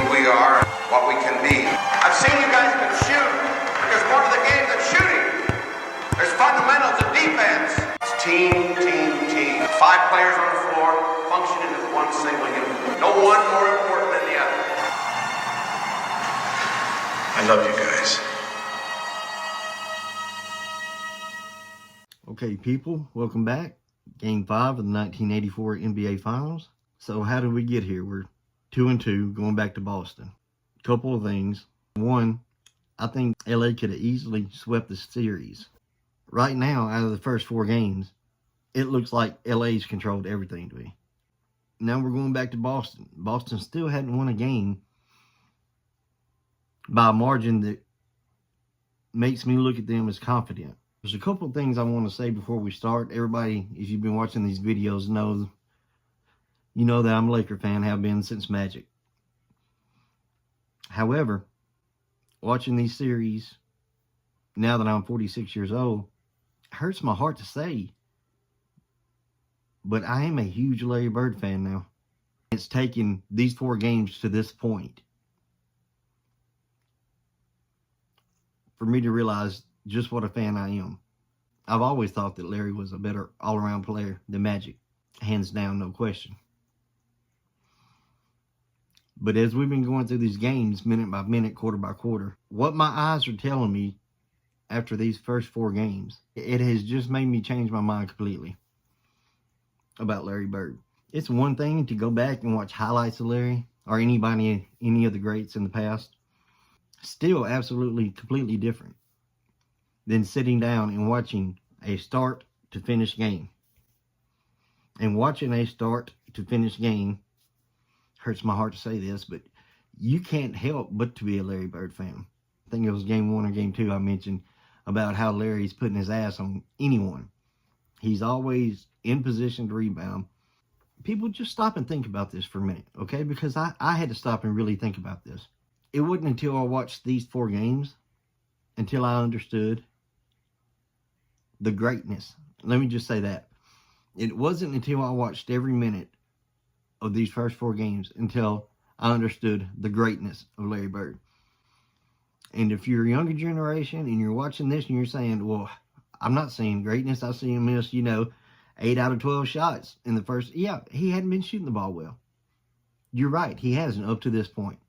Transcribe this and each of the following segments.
who we are, what we can be. I've seen you guys can shoot, because part of the game is shooting. There's fundamentals of defense. It's team, team, team. 5 players on the floor functioning as one single unit. No one more important than the other. I love you guys. Okay, people, welcome back. Game 5 of the 1984 NBA Finals. So how did we get here? We're 2-2 going back to Boston. Couple of things. One, I think LA could have easily swept the series. Right now, out of the first 4 games, it looks like LA's controlled everything to me. Now we're going back to Boston. Boston still hadn't won a game by a margin that makes me look at them as confident. There's a couple of things I want to say before we start. Everybody, if you've been watching these videos, you know that I'm a Laker fan, have been since Magic. However, watching these series, now that I'm 46 years old, hurts my heart to say, but I am a huge Larry Bird fan now. It's taken these 4 games to this point for me to realize just what a fan I am. I've always thought that Larry was a better all-around player than Magic. Hands down, no question. But as we've been going through these games, minute by minute, quarter by quarter, what my eyes are telling me after these first 4 games, it has just made me change my mind completely about Larry Bird. It's one thing to go back and watch highlights of Larry or any of the greats in the past. Still absolutely, completely different than sitting down and watching a start to finish game. And watching a start to finish game, hurts my heart to say this, but you can't help but to be a Larry Bird fan. I think it was game 1 or game 2 I mentioned about how Larry's putting his ass on anyone. He's always in position to rebound. People, just stop and think about this for a minute, okay? Because I had to stop and really think about this. It wasn't until I watched these 4 games until I understood the greatness. Let me just say that. It wasn't until I watched every minute of these first 4 games until I understood the greatness of Larry Bird. And if you're a younger generation and you're watching this and you're saying, well, I'm not seeing greatness, I see him miss, 8 out of 12 shots in the first. Yeah, he hadn't been shooting the ball well. You're right, he hasn't up to this point.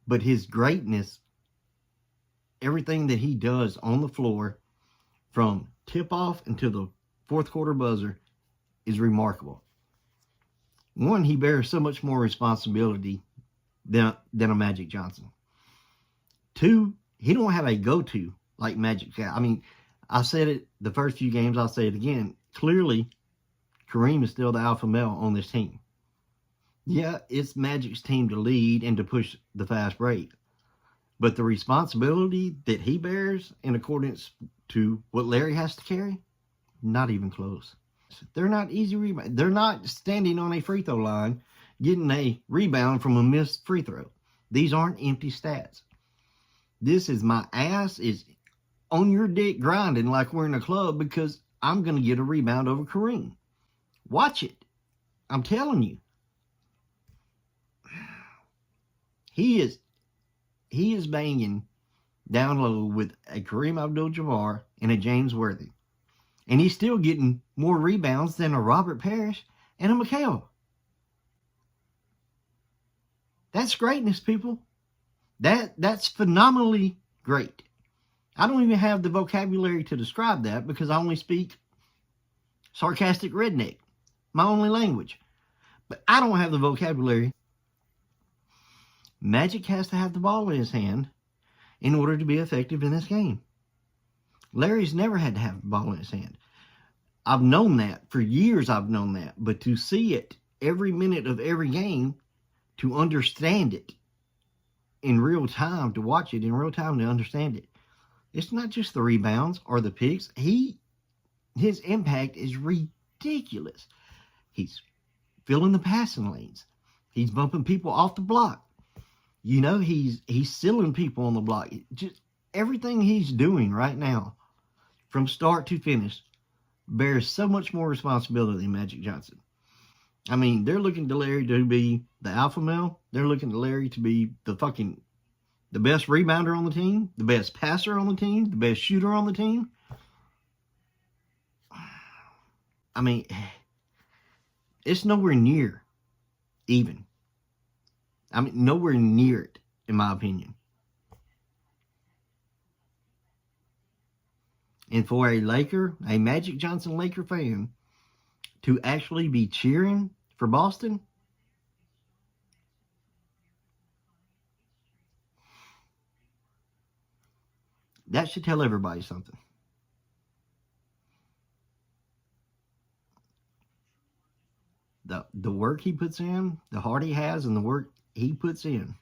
But his greatness, everything that he does on the floor from tip-off until the 4th quarter buzzer is remarkable. One, he bears so much more responsibility than a Magic Johnson. 2, he don't have a go-to like Magic. I mean, I said it the first few games, I'll say it again. Clearly, Kareem is still the alpha male on this team. Yeah, it's Magic's team to lead and to push the fast break. But the responsibility that he bears in accordance to what Larry has to carry, not even close. They're not easy rebounds. They're not standing on a free throw line getting a rebound from a missed free throw. These aren't empty stats. This is my ass is on your dick grinding like we're in a club because I'm going to get a rebound over Kareem. Watch it. I'm telling you. He is banging down low with a Kareem Abdul-Jabbar and a James Worthy. And he's still getting more rebounds than a Robert Parrish and a McHale. That's greatness, people. That's phenomenally great. I don't even have the vocabulary to describe that because I only speak sarcastic redneck, my only language. But I don't have the vocabulary. Magic has to have the ball in his hand in order to be effective in this game. Larry's never had to have the ball in his hand. I've known that. For years I've known that. But to see it every minute of every game, to understand it in real time, to watch it in real time, to understand it. It's not just the rebounds or the picks. His impact is ridiculous. He's filling the passing lanes. He's bumping people off the block. He's sealing people on the block. Just everything he's doing right now, from start to finish, bears so much more responsibility than Magic Johnson. I mean, they're looking to Larry to be the alpha male. They're looking to Larry to be the best rebounder on the team, the best passer on the team, the best shooter on the team. I mean, it's nowhere near even. I mean, nowhere near it, in my opinion. And for a Magic Johnson Laker fan, to actually be cheering for Boston, that should tell everybody something. The work he puts in, the heart he has, and the work he puts in.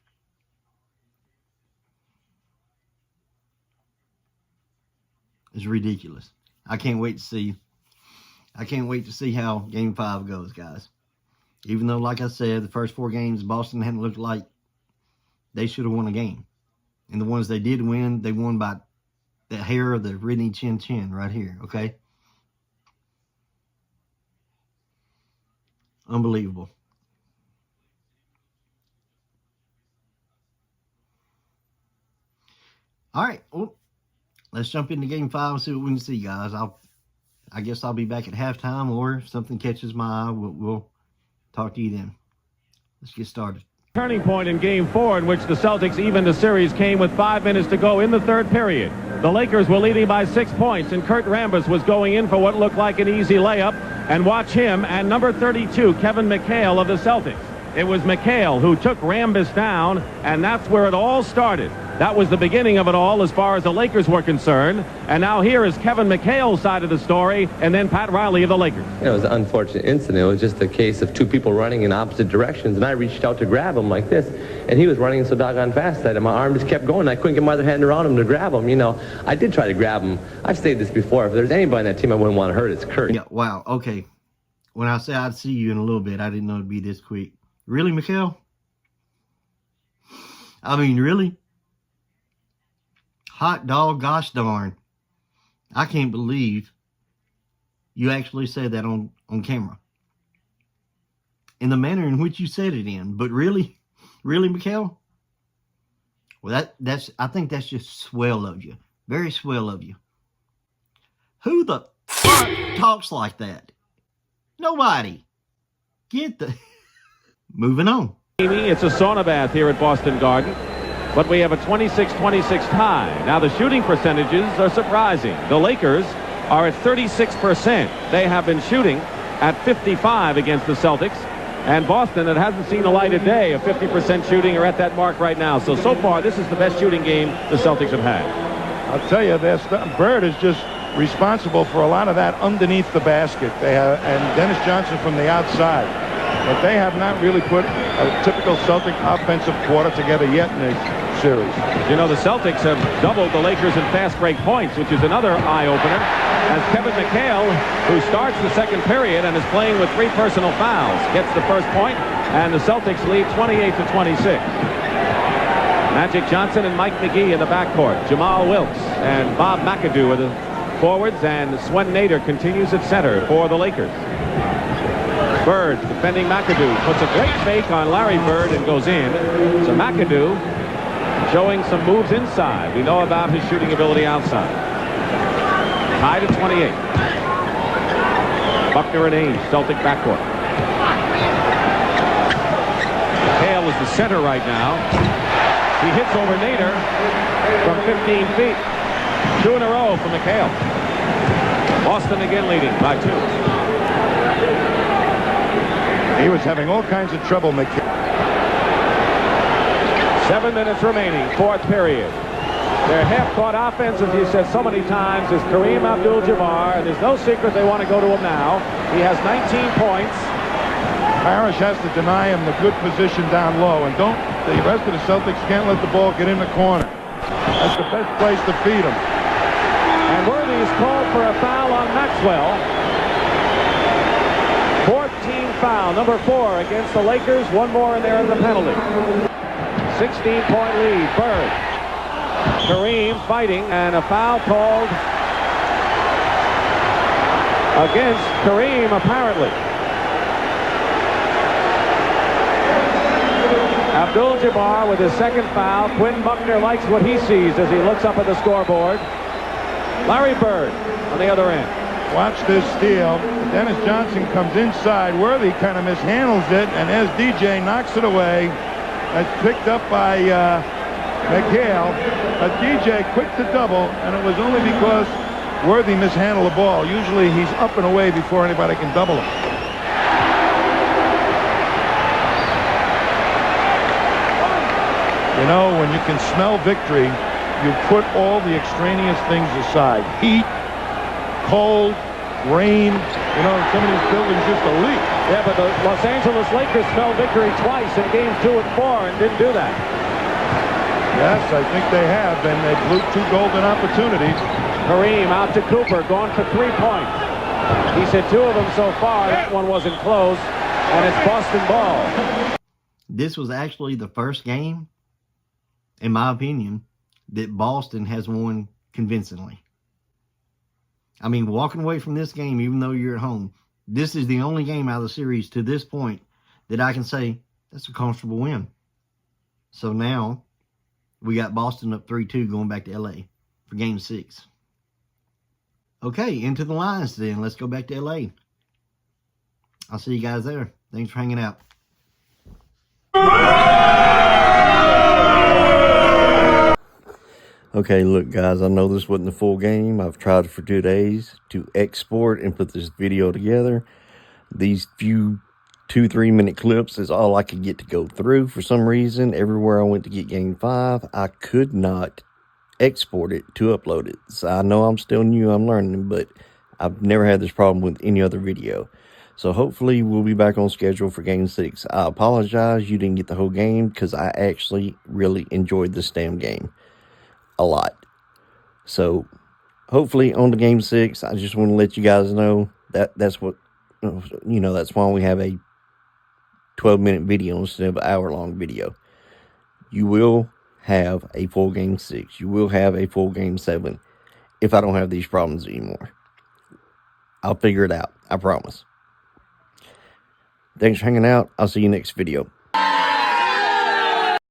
Is ridiculous. I can't wait to see how Game 5 goes, guys. Even though, like I said, the first 4 games, Boston hadn't looked like they should have won a game. And the ones they did win, they won by the hair of the Rodney Chin right here, okay? Unbelievable. All right, well, let's jump into Game 5 and see what we can see, guys. I guess I'll be back at halftime, or if something catches my eye, we'll talk to you then. Let's get started. Turning point in Game 4, in which the Celtics evened the series, came with 5 minutes to go in the third period. The Lakers were leading by 6 points, and Kurt Rambis was going in for what looked like an easy layup. And watch him and number 32, Kevin McHale of the Celtics. It was McHale who took Rambis down, and that's where it all started. That was the beginning of it all as far as the Lakers were concerned. And now here is Kevin McHale's side of the story, and then Pat Riley of the Lakers. It was an unfortunate incident. It was just a case of 2 people running in opposite directions, and I reached out to grab him like this, and he was running so doggone fast that my arm just kept going. I couldn't get my other hand around him to grab him. You know, I did try to grab him. I've stated this before. If there's anybody on that team I wouldn't want to hurt, it's Kurt. Yeah, wow, okay. When I say I'd see you in a little bit, I didn't know it'd be this quick. Really, McHale? I mean, really? Hot dog, gosh darn. I can't believe you actually said that on camera. In the manner in which you said it in. But really? Really, McHale? Well, I think that's just swell of you. Very swell of you. Who the fuck talks like that? Nobody. Get the... Moving on. It's a sauna bath here at Boston Garden. But we have a 26-26 tie. Now the shooting percentages are surprising. The Lakers are at 36%. They have been shooting at 55 against the Celtics. And Boston, that hasn't seen the light of day, of 50% shooting, are at that mark right now. So far, this is the best shooting game the Celtics have had. I'll tell you, Bird is just responsible for a lot of that underneath the basket. They have, and Dennis Johnson from the outside. But they have not really put a typical Celtic offensive quarter together yet in this series. You know, the Celtics have doubled the Lakers in fast break points, which is another eye-opener, as Kevin McHale, who starts the second period and is playing with 3 personal fouls, gets the first point, and the Celtics lead 28-26. Magic Johnson and Mike McGee in the backcourt. Jamal Wilkes and Bob McAdoo are the forwards, and Swen Nader continues at center for the Lakers. Bird defending McAdoo, puts a great fake on Larry Bird and goes in. So McAdoo showing some moves inside. We know about his shooting ability outside. Tied at 28. Buckner and Ainge, Celtic backcourt. Hale is the center right now. He hits over Nader from 15 feet. 2 in a row for McHale. Boston again leading by 2. He was having all kinds of trouble, McHale. 7 minutes remaining, fourth period. Their half-court offense, as you said so many times, is Kareem Abdul-Jabbar, and there's no secret they want to go to him now. He has 19 points. Parrish has to deny him the good position down low, and the rest of the Celtics can't let the ball get in the corner. That's the best place to feed him. And Worthy is called for a foul on Maxwell. 14 foul, number 4 against the Lakers. 1 more and they're in the penalty. 16-point lead. Bird. Kareem fighting, and a foul called against Kareem, apparently. Abdul-Jabbar with his second foul. Quinn Buckner likes what he sees as he looks up at the scoreboard. Larry Bird on the other end. Watch this steal. Dennis Johnson comes inside. Worthy kind of mishandles it, and as DJ knocks it away, that's picked up by McHale. DJ quick to double, and it was only because Worthy mishandled the ball. Usually he's up and away before anybody can double him. You know, when you can smell victory, you put all the extraneous things aside. Heat, cold, rain. You know, some of these buildings just a leak. Yeah, but the Los Angeles Lakers smelled victory twice in games 2 and 4 and didn't do that. Yes, I think they have, and they blew 2 golden opportunities. Kareem out to Cooper, going for 3 points. He's hit 2 of them so far. That one wasn't close, and it's Boston ball. This was actually the first game, in my opinion, that Boston has won convincingly. I mean, walking away from this game, even though you're at home, this is the only game out of the series to this point that I can say that's a comfortable win. So now we got Boston up 3-2 going back to LA for game 6. Okay, into the lines then. Let's go back to LA. I'll see you guys there. Thanks for hanging out. Okay, look guys, I know this wasn't the full game. I've tried for 2 days to export and put this video together. These few 2-3 minute clips is all I could get to go through. For some reason, everywhere I went to get game 5, I could not export it to upload it. So I know I'm still new, I'm learning, but I've never had this problem with any other video. So hopefully we'll be back on schedule for game 6. I apologize you didn't get the whole game because I actually really enjoyed this damn game a lot. So hopefully on to game 6. I just want to let you guys know that's what, you know, that's why we have a 12-minute video instead of an hour-long video. You will have a full game 6. You will have a full game 7 if I don't have these problems anymore. I'll figure it out. I promise. Thanks for hanging out. I'll see you next video.